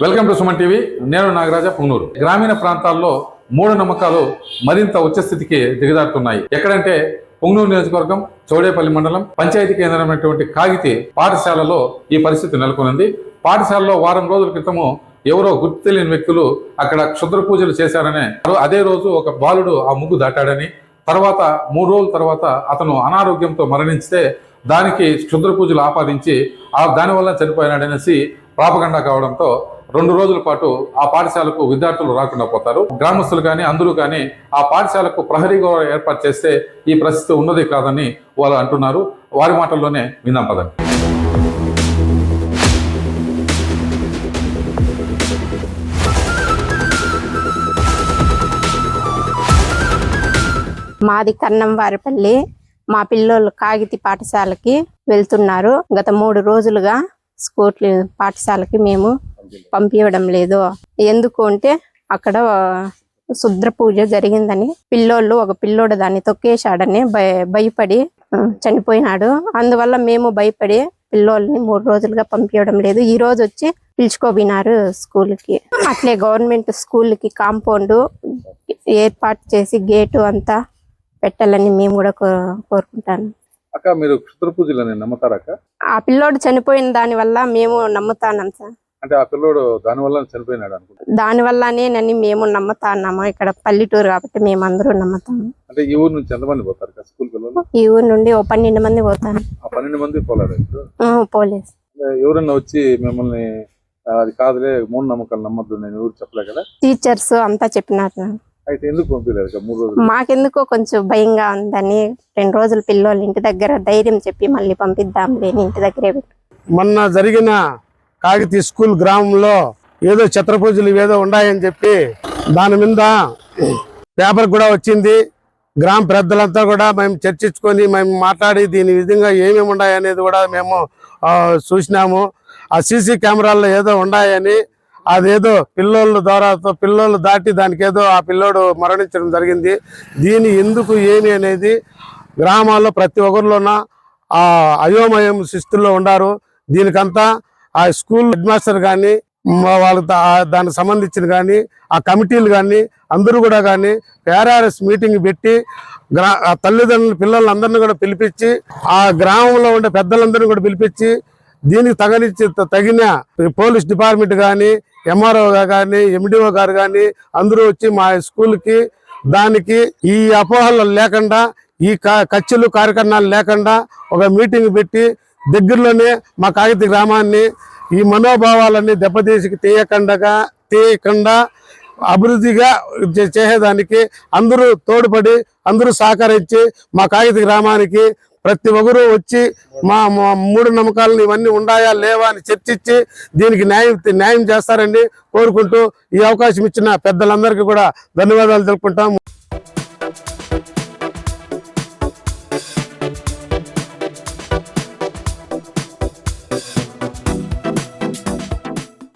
Welcome to Suman TV. నేను నాగరాజ పుంగనూరు. గ్రామీణ ప్రాంతాల్లో మూఢనమ్మకాలు మరింత ఉచ్చస్థితికి దిగజారుతున్నాయి. ఎక్కడంటే పుంగనూరు నియోజకవర్గం చౌడేపల్లి మండలం పంచాయతీ కేంద్రమైనటువంటి కాగితి పాఠశాలలో ఈ పరిస్థితి నెలకొంది. పాఠశాలలో వారం రోజుల క్రితము ఎవరో గుర్తు తెలియని వ్యక్తులు అక్కడ క్షుద్ర పూజలు చేశారనే, అదే రోజు ఒక బాలుడు ఆ ముగ్గు దాటాడని, తర్వాత 3 రోజుల తర్వాత అతను అనారోగ్యంతో మరణించితే దానికి క్షుద్ర పూజలు ఆపాదించి దానివల్ల చనిపోయినాడనేసి ప్రాపగండా కావడంతో 2 రోజుల పాటు ఆ పాఠశాలకు విద్యార్థులు రాకుండా పోతారు. గ్రామస్తులు కానీ అందరూ కానీ ఆ పాఠశాలకు ప్రహరీ గోడ ఏర్పాటు చేస్తే ఈ పరిస్థితి ఉన్నది కాదని వాళ్ళు అంటున్నారు. వారి మాటల్లోనే విందాం పదండి. మాది కన్నంవారిపల్లి. మా పిల్లోళ్ళు కాగితి పాఠశాలకి వెళ్తున్నారు. గత 3 రోజులుగా స్కూల్ పాఠశాలకి మేము పంపించడం లేదు. ఎందుకు అంటే అక్కడ శుద్ర పూజ జరిగిందని ఒక పిల్లోడు దాన్ని తొక్కేశాడని భయపడి చనిపోయినాడు. అందువల్ల మేము భయపడి పిల్లోల్ని 3 రోజులుగా పంపించడం లేదు. ఈ రోజు వచ్చి పిలుచుకోబోయినారు స్కూల్కి. అట్లే గవర్నమెంట్ స్కూల్కి కాంపౌండ్ ఏర్పాటు చేసి గేటు అంతా పెట్టాలని మేము కూడా కోరుకుంటాను. అక్క, మీరు క్షుద్ర పూజలని నమ్ముతారా అక్క? ఆ పిల్లోడు చనిపోయిన దాని వల్ల మేము నమ్ముతాన్నాం సార్. అంటే ఆ పిల్లోడు దాని వల్ల చనిపోయినాడు అనుకుంటా. దాని వల్లనే మేము నమ్ముతాన్నాము. ఇక్కడ పల్లెటూరు కాబట్టి మేము అందరూ నమ్ముతాము. అంటే ఈ ఊరు నుంచి ఎంతమంది పోతారు స్కూల్ పిల్లలు? ఈ ఊరు నుండి 12 మంది పోతాను. ఆ 12 మంది పోలేదు. పోలేదు. ఎవరన్నా వచ్చి మిమ్మల్ని అది కాదులే మూఢనమ్మకాలు నమ్మద్దు నేను ఎవరు చెప్పలే కదా? టీచర్స్ అంతా చెప్పినారు. అయితే ఎందుకు పంపించలేదు 3 రోజులు? మాకెందుకో కొంచెం భయంగా ఉందని 2 రోజులు పిల్లోళ్ళు ఇంటి దగ్గర ధైర్యం చెప్పి మళ్ళీ పంపిద్దాంలే ఇంటి దగ్గరే. మొన్న జరిగిన కాగితి స్కూల్ గ్రామంలో ఏదో ఛత్ర పూజలు ఏదో ఉన్నాయని చెప్పి దాని మీద పేపర్ కూడా వచ్చింది. గ్రామ పెద్దలంతా కూడా మేము చర్చించుకొని మేము మాట్లాడి దీని విధంగా ఏమేమి ఉన్నాయనేది కూడా మేము చూసినాము. ఆ సీసీ కెమెరాల్లో ఏదో ఉన్నాయని, అదేదో పిల్లోళ్ళు దాటి దానికి ఏదో ఆ పిల్లోడు మరణించడం జరిగింది. దీని ఎందుకు ఏమి అనేది గ్రామాల్లో ప్రతి ఒక్కరిలోన ఆ అయోమయం శిస్తుల్లో ఉండారు. దీనికంతా ఆ స్కూల్ హెడ్ మాస్టర్ కానీ వాళ్ళకి దానికి సంబంధించిన కానీ ఆ కమిటీలు కానీ అందరూ కూడా కానీ పేరారెస్ మీటింగ్ పెట్టి తల్లిదండ్రులు పిల్లలందరినీ కూడా పిలిపించి ఆ గ్రామంలో ఉండే పెద్దలందరినీ కూడా పిలిపించి దీనికి తగిన పోలీస్ డిపార్ట్మెంట్ కానీ ఎంఆర్ఓ కానీ ఎండిఓ గారు కానీ అందరూ వచ్చి మా స్కూల్కి దానికి ఈ అపోహలు లేకుండా ఈ కచ్చలు కార్యక్రమాలు లేకుండా ఒక మీటింగ్ పెట్టి దగ్గరలోనే మా కాగితి గ్రామాన్ని ఈ మనోభావాలన్నీ తీయకుండా అభివృద్ధిగా చేసేదానికి అందరూ తోడ్పడి అందరూ సహకరించి మా కాగితి గ్రామానికి ప్రతి ఒక్కరూ వచ్చి మా మూఢనమ్మకాలను ఇవన్నీ ఉన్నాయా లేవా అని చర్చించి దీనికి న్యాయం చేస్తారని కోరుకుంటూ ఈ అవకాశం ఇచ్చిన పెద్దలందరికీ కూడా ధన్యవాదాలు తెలుపుకుంటాం.